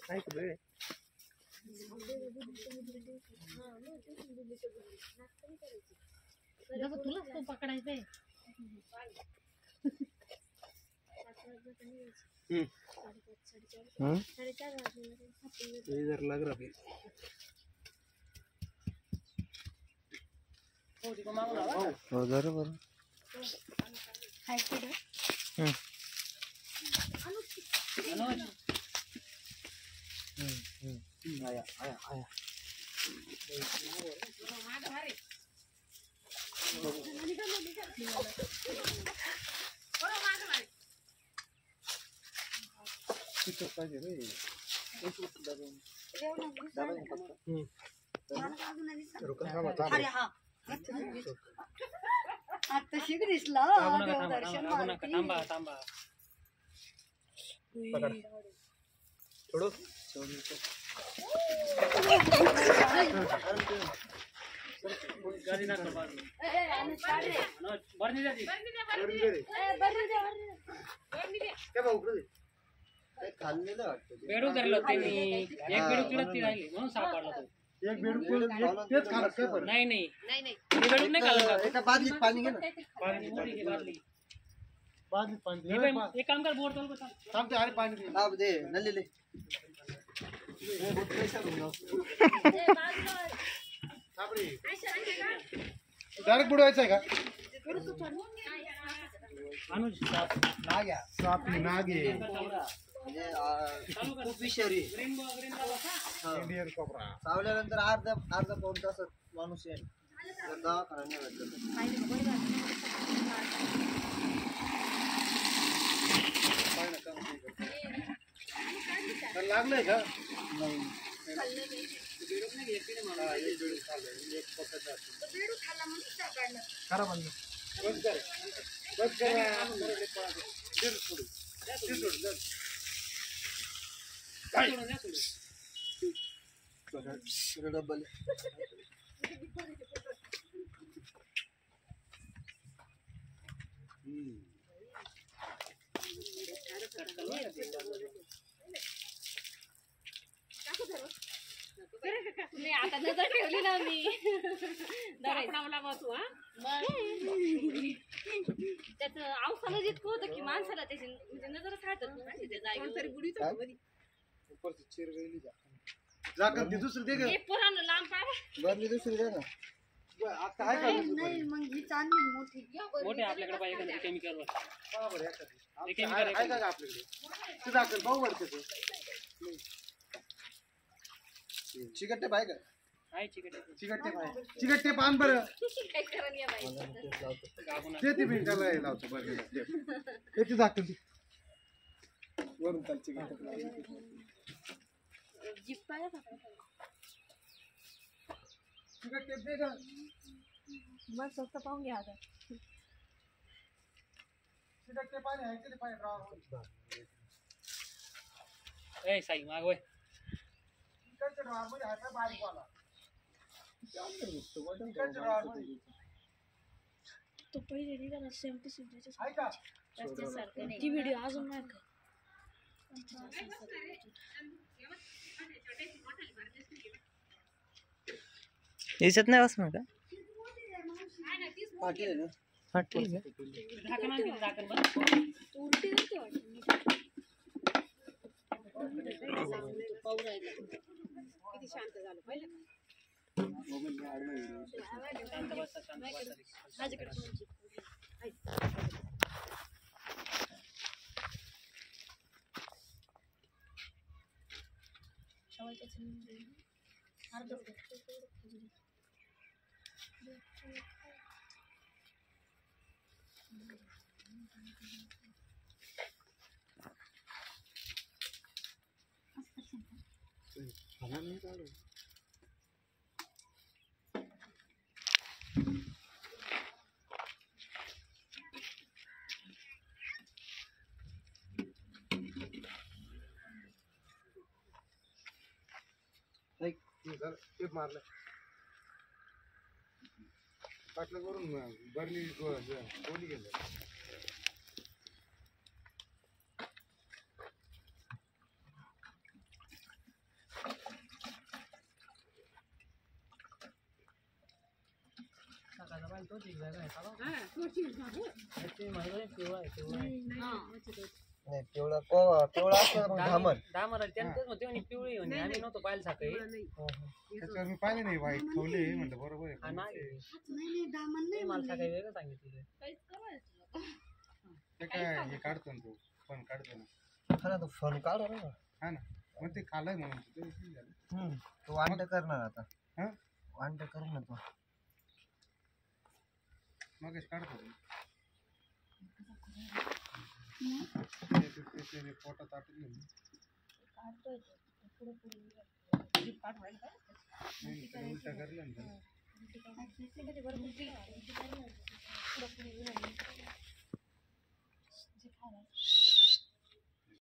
काय करू तुलाच तो पकडायचंय. इधर लग रहा है उधर बर हाय पुढे आया आया आया किती पाहिजे रे अरे हा आता शिक दिसला दर्शन थांबा थांबा पकड़ छोड़ो गाड़ी ना कर बाजू बरनी जाती क्या भाऊ उकडे खाल्लेलं वाटतं बेडू धरलं ते मी एक बेडू तिडत ती राहिली म्हणून सापडला तो एक बेडूक तेच खाणार काय बरं नाही नाही ते बेडूक नाही खाल्लं का एका बादलीत पाणी घे ना पाणी मोठी ही बादली बादलीत पाणी दे एक काम कर बोर चालू कर थांबते अरे पाणी दे लाव दे नल्लेले डायरेक्ट बुडवायचं आहे का अनुज नाग्या सापी नागे म्हणजे खूप विषारी इंडियन कोबरा चावल्यानंतर अर्धा पाऊण तासात माणूस येईल दवाखाना लागलंय का नाही खरा बंद बंद कर डबल नाही आता नजर ठेवली ना मी दाखवला बसू हा त्याचं अवसाला जितकं होतं की माणसाला त्याची म्हणजे नजरच राहतात त्या जागेवर ऊपर से चेर गईली जाकर ती दुसरी दे ग पुराण लांब पाहा बरली दुसरी दे ना आता आहे का नाही मग ही चांगली मोठी मोठे आपल्याकडे पाहिजे केमिकल वर बरोबर आहे केमिकल आहे का आपल्याकडे तू जाकर भाऊ वरते तू चिकट्टे पाय का आहे चिकटे चिकट्टे पान बरं काय करण या बाई ते ती भिंकाला लावतो बरं याची जाकर वरून चाल चिकट्टे जीप पाहिजे का चिकट्टे दे का मग स्वस्त पाहून घ्या आता चिकट्टे पाणी आहे की पाय राव ए साई मागवय चिकट्टे राव मध्ये आहे का बारीक वाला तो पहिले नाही का सेम टू सेम आहे का ती व्हिडिओ अजून नाही का याच्यात नाही बसणार का पाटील आहे ना फाटली झाकण आणखी झाकण बंद उलटी नव्हती वाटत किती शांत झालं पाहिलं शांत बसा माझ्याकडे टेप मारलं पाटलं करून बरली कोणी गेलं पाहिलं तोच एक जागा आहे का? हा, तोच बाबू. ते म्हणलं पिवळा आहे, पिवळा आहे. नाही पिवळा पिवळा असं मग घामल. डामर आहे, त्यानं तेच म्हणते म्हणे पिवळी म्हणे. आम्ही नव्हतो पाहिलं सकाळी. त्याच्यावर मी पाहिले नाही वाईट ठेवले म्हणलं बरोबर हा, आहे. नाही ते मला सकाळी वेगळं सांगितलं. काहीच करायचं ते काय हे काढतो ना तो पण काढतो ना. हा ना तो फोन काढ ना. हा ना मग ते खाल्लंय म्हणून ते उशीर झालं. तो वांड करणार आता. हा वांड करू ना तो. मग काढतो ते पोटात आटून घेऊन काढतोय तो. पुढे पुढे उलटा करलं ना त्याला. बरोबर पुढे पुढे